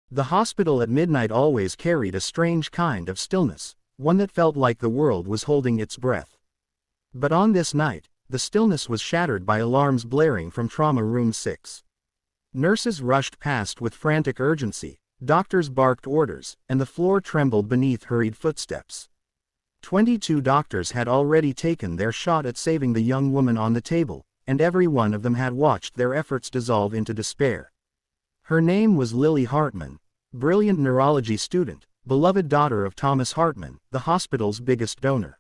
The hospital at midnight always carried a strange kind of stillness, one that felt like the world was holding its breath. But on this night, the stillness was shattered by alarms blaring from Trauma Room 6. Nurses rushed past with frantic urgency, doctors barked orders, and the floor trembled beneath hurried footsteps. 22 doctors had already taken their shot at saving the young woman on the table, and every one of them had watched their efforts dissolve into despair. Her name was Lily Hartman, brilliant neurology student, beloved daughter of Thomas Hartman, the hospital's biggest donor.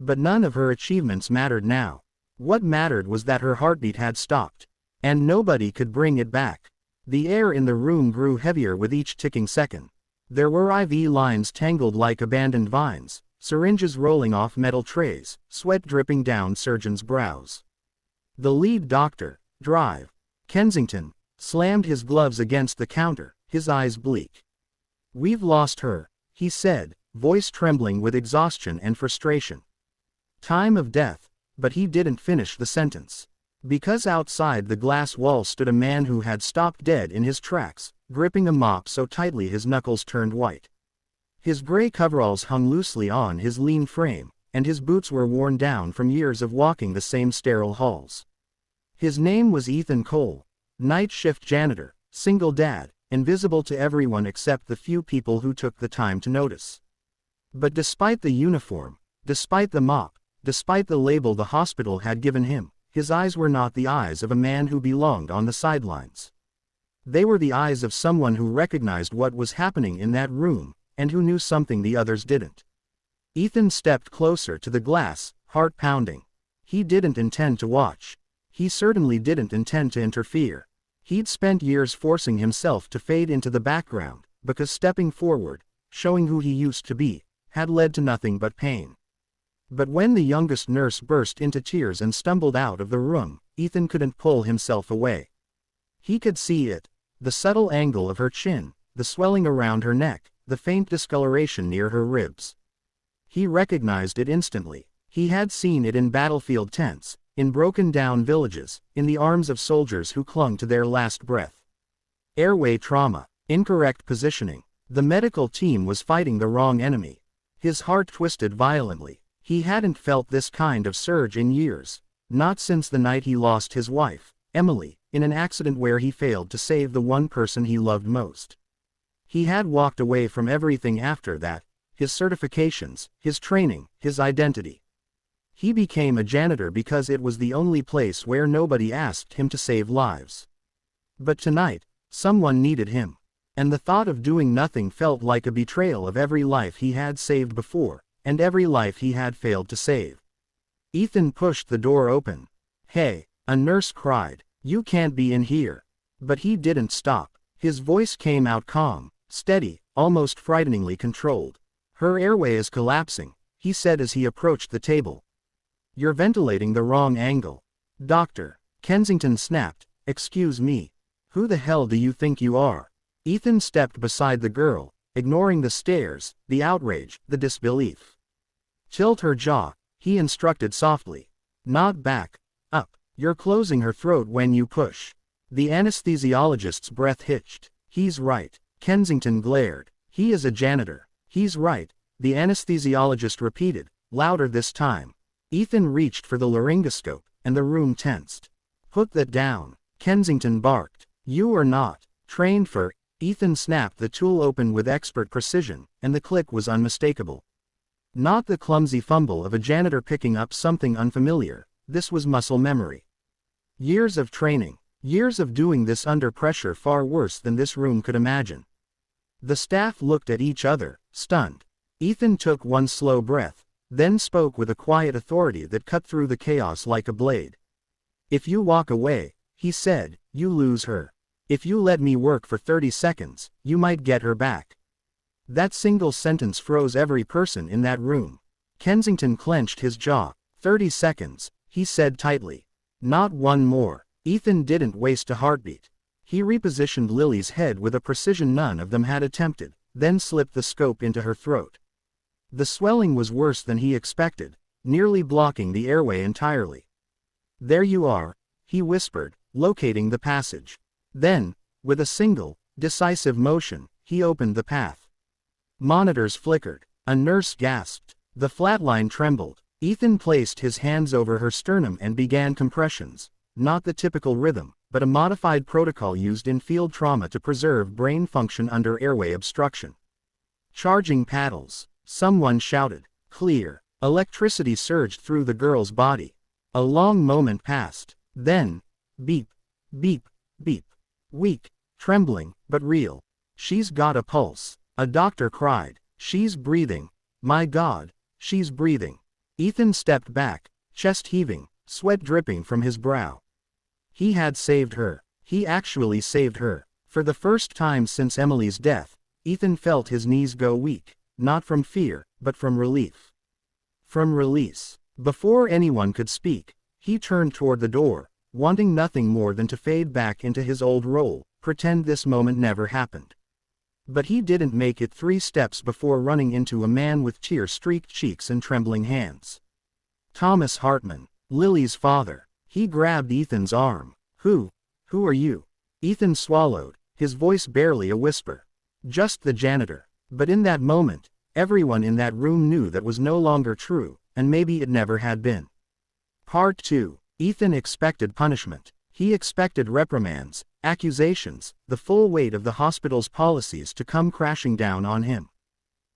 But none of her achievements mattered now. What mattered was that her heartbeat had stopped, and nobody could bring it back. The air in the room grew heavier with each ticking second. There were IV lines tangled like abandoned vines, syringes rolling off metal trays, sweat dripping down surgeons' brows. The lead doctor, Drive Kensington, slammed his gloves against the counter, his eyes bleak. "We've lost her," he said, voice trembling with exhaustion and frustration. "Time of death," but he didn't finish the sentence. Because outside the glass wall stood a man who had stopped dead in his tracks, gripping a mop so tightly his knuckles turned white. His gray coveralls hung loosely on his lean frame, and his boots were worn down from years of walking the same sterile halls. His name was Ethan Cole, night shift janitor, single dad, invisible to everyone except the few people who took the time to notice. But despite the uniform, despite the mop, despite the label the hospital had given him, his eyes were not the eyes of a man who belonged on the sidelines. They were the eyes of someone who recognized what was happening in that room, and who knew something the others didn't. Ethan stepped closer to the glass, heart pounding. He didn't intend to watch. He certainly didn't intend to interfere. He'd spent years forcing himself to fade into the background, because stepping forward, showing who he used to be, had led to nothing but pain. But when the youngest nurse burst into tears and stumbled out of the room, Ethan couldn't pull himself away. He could see it, the subtle angle of her chin, the swelling around her neck, the faint discoloration near her ribs. He recognized it instantly. He had seen it in battlefield tents, in broken-down villages, in the arms of soldiers who clung to their last breath. Airway trauma, incorrect positioning. The medical team was fighting the wrong enemy. His heart twisted violently. He hadn't felt this kind of surge in years, not since the night he lost his wife, Emily, in an accident where he failed to save the one person he loved most. He had walked away from everything after that, his certifications, his training, his identity. He became a janitor because it was the only place where nobody asked him to save lives. But tonight, someone needed him. And the thought of doing nothing felt like a betrayal of every life he had saved before, and every life he had failed to save. Ethan pushed the door open. "Hey," a nurse cried, "you can't be in here." But he didn't stop. His voice came out calm, steady, almost frighteningly controlled. "Her airway is collapsing," he said as he approached the table. "You're ventilating the wrong angle." "Doctor," Kensington snapped, "excuse me. Who the hell do you think you are?" Ethan stepped beside the girl, ignoring the stares, the outrage, the disbelief. "Tilt her jaw," he instructed softly. "Not back. Up. You're closing her throat when you push." The anesthesiologist's breath hitched. "He's right." Kensington glared. "He is a janitor." "He's right," the anesthesiologist repeated, louder this time. Ethan reached for the laryngoscope, and the room tensed. "Put that down," Kensington barked. "You are not trained for..." Ethan snapped the tool open with expert precision, and the click was unmistakable. Not the clumsy fumble of a janitor picking up something unfamiliar. This was muscle memory. Years of training. Years of doing this under pressure far worse than this room could imagine. The staff looked at each other, stunned. Ethan took one slow breath, then spoke with a quiet authority that cut through the chaos like a blade. "If you walk away," he said, "you lose her. If you let me work for 30 seconds, you might get her back." That single sentence froze every person in that room. Kensington clenched his jaw. 30 seconds, he said tightly. Not one more. Ethan didn't waste a heartbeat. He repositioned Lily's head with a precision none of them had attempted, then slipped the scope into her throat. The swelling was worse than he expected, nearly blocking the airway entirely. "There you are," he whispered, locating the passage. Then, with a single, decisive motion, he opened the path. Monitors flickered. A nurse gasped. The flatline trembled. Ethan placed his hands over her sternum and began compressions, not the typical rhythm, but a modified protocol used in field trauma to preserve brain function under airway obstruction. Charging paddles. Someone shouted. Clear. Electricity surged through the girl's body. A long moment passed. Then, beep, beep, beep. Weak, trembling, but real. She's got a pulse. A doctor cried. She's breathing. My God, she's breathing. Ethan stepped back, chest heaving, sweat dripping from his brow. He had saved her. He actually saved her. For the first time since Emily's death, Ethan felt his knees go weak, not from fear, but from relief. From release. Before anyone could speak, he turned toward the door, wanting nothing more than to fade back into his old role, pretend this moment never happened. But he didn't make it 3 steps before running into a man with tear-streaked cheeks and trembling hands. Thomas Hartman, Lily's father. He grabbed Ethan's arm. Who are you? Ethan swallowed, his voice barely a whisper. Just the janitor. But in that moment, everyone in that room knew that was no longer true, and maybe it never had been. Part 2. Ethan expected punishment. He expected reprimands, accusations, the full weight of the hospital's policies to come crashing down on him.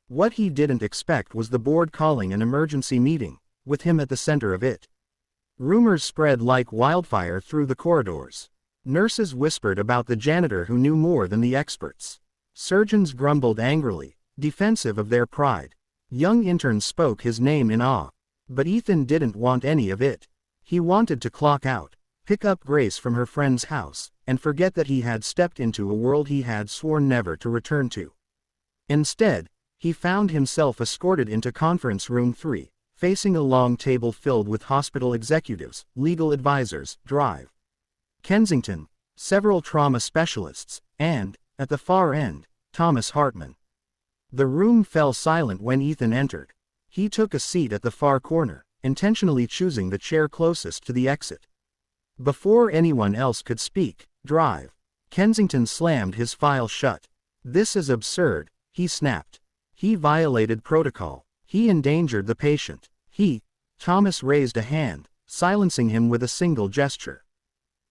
What he didn't expect was the board calling an emergency meeting, with him at the center of it. Rumors spread like wildfire through the corridors. Nurses whispered about the janitor who knew more than the experts. Surgeons grumbled angrily, defensive of their pride. Young interns spoke his name in awe. But Ethan didn't want any of it. He wanted to clock out, pick up Grace from her friend's house, and forget that he had stepped into a world he had sworn never to return to. Instead, he found himself escorted into Conference Room 3, facing a long table filled with hospital executives, legal advisors, Drive, Kensington, several trauma specialists, and, at the far end, Thomas Hartman. The room fell silent when Ethan entered. He took a seat at the far corner, intentionally choosing the chair closest to the exit. Before anyone else could speak, Drive, Kensington slammed his file shut. This is absurd, he snapped. He violated protocol. He endangered the patient. Thomas raised a hand, silencing him with a single gesture.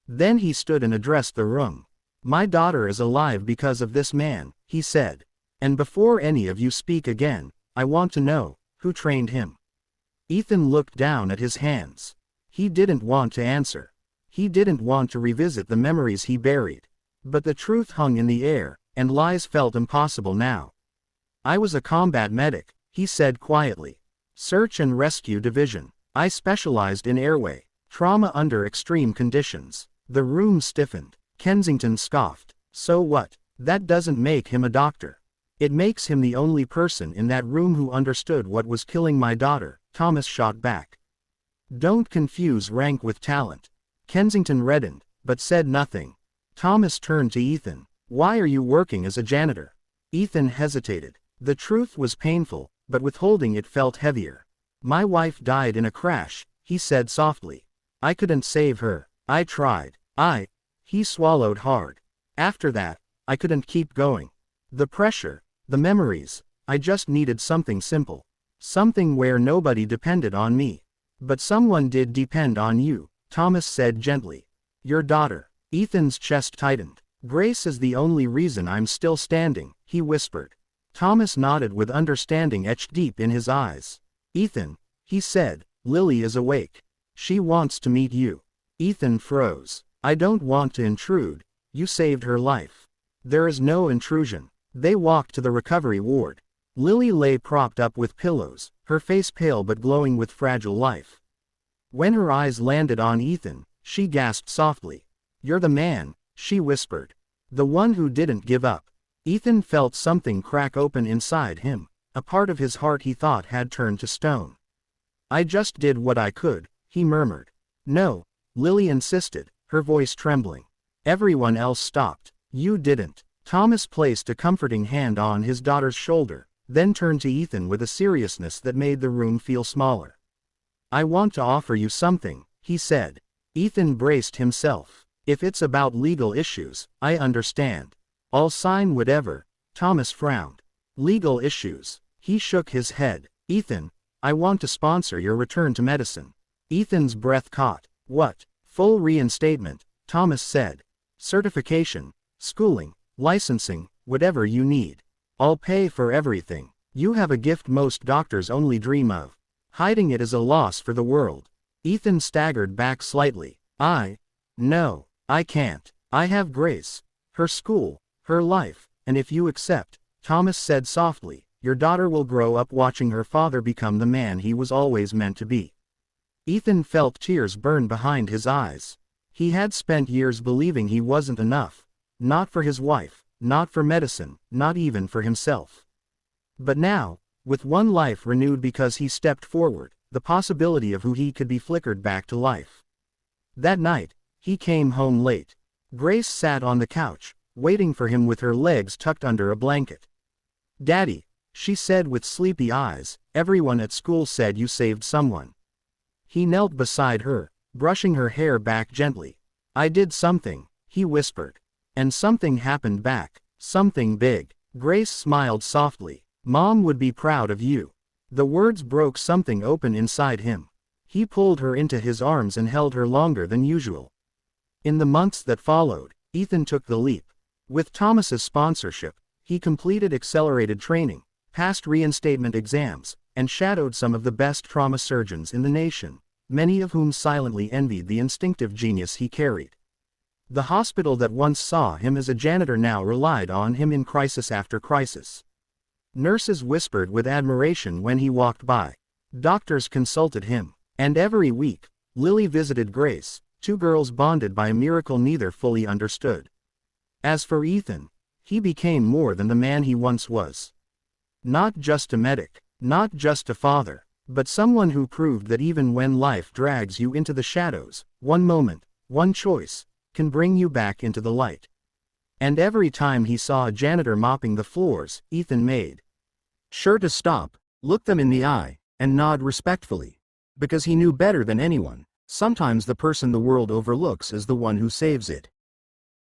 Then he stood and addressed the room. My daughter is alive because of this man, he said. And before any of you speak again, I want to know, who trained him? Ethan looked down at his hands. He didn't want to answer. He didn't want to revisit the memories he buried. But the truth hung in the air, and lies felt impossible now. I was a combat medic, he said quietly. Search and Rescue Division. I specialized in airway trauma under extreme conditions. The room stiffened. Kensington scoffed. So what? That doesn't make him a doctor. It makes him the only person in that room who understood what was killing my daughter, Thomas shot back. Don't confuse rank with talent. Kensington reddened, but said nothing. Thomas turned to Ethan. Why are you working as a janitor? Ethan hesitated. The truth was painful, but withholding it felt heavier. My wife died in a crash, he said softly. I couldn't save her. I tried. He swallowed hard. After that, I couldn't keep going. The pressure, the memories, I just needed something simple. Something where nobody depended on me. But someone did depend on you, Thomas said gently. Your daughter. Ethan's chest tightened. Grace is the only reason I'm still standing, he whispered. Thomas nodded with understanding etched deep in his eyes. Ethan, he said, Lily is awake. She wants to meet you. Ethan froze. I don't want to intrude. You saved her life. There is no intrusion. They walked to the recovery ward. Lily lay propped up with pillows, her face pale but glowing with fragile life. When her eyes landed on Ethan, she gasped softly. You're the man, she whispered. The one who didn't give up. Ethan felt something crack open inside him, a part of his heart he thought had turned to stone. I just did what I could, he murmured. No, Lily insisted, her voice trembling. Everyone else stopped. You didn't. Thomas placed a comforting hand on his daughter's shoulder, then turned to Ethan with a seriousness that made the room feel smaller. I want to offer you something, he said. Ethan braced himself. If it's about legal issues, I understand. I'll sign whatever. Thomas frowned. Legal issues. He shook his head. Ethan, I want to sponsor your return to medicine. Ethan's breath caught. What? Full reinstatement, Thomas said. Certification, schooling, licensing, whatever you need. I'll pay for everything. You have a gift most doctors only dream of. Hiding it is a loss for the world. Ethan staggered back slightly. No, I can't. I have Grace. Her school, her life, and if you accept, Thomas said softly, your daughter will grow up watching her father become the man he was always meant to be. Ethan felt tears burn behind his eyes. He had spent years believing he wasn't enough. Not for his wife, not for medicine, not even for himself. But now, with one life renewed because he stepped forward, the possibility of who he could be flickered back to life. That night, he came home late. Grace sat on the couch, waiting for him with her legs tucked under a blanket. Daddy, she said with sleepy eyes, everyone at school said you saved someone. He knelt beside her, brushing her hair back gently. I did something, he whispered. And something happened back, something big. Grace smiled softly. Mom would be proud of you. The words broke something open inside him. He pulled her into his arms and held her longer than usual. In the months that followed, Ethan took the leap. With Thomas's sponsorship, he completed accelerated training, passed reinstatement exams, and shadowed some of the best trauma surgeons in the nation, many of whom silently envied the instinctive genius he carried. The hospital that once saw him as a janitor now relied on him in crisis after crisis. Nurses whispered with admiration when he walked by. Doctors consulted him. And every week, Lily visited Grace, two girls bonded by a miracle neither fully understood. As for Ethan, he became more than the man he once was. Not just a medic, not just a father, but someone who proved that even when life drags you into the shadows, one moment, one choice, can bring you back into the light. And every time he saw a janitor mopping the floors, Ethan made sure to stop, look them in the eye, and nod respectfully. Because he knew better than anyone, sometimes the person the world overlooks is the one who saves it.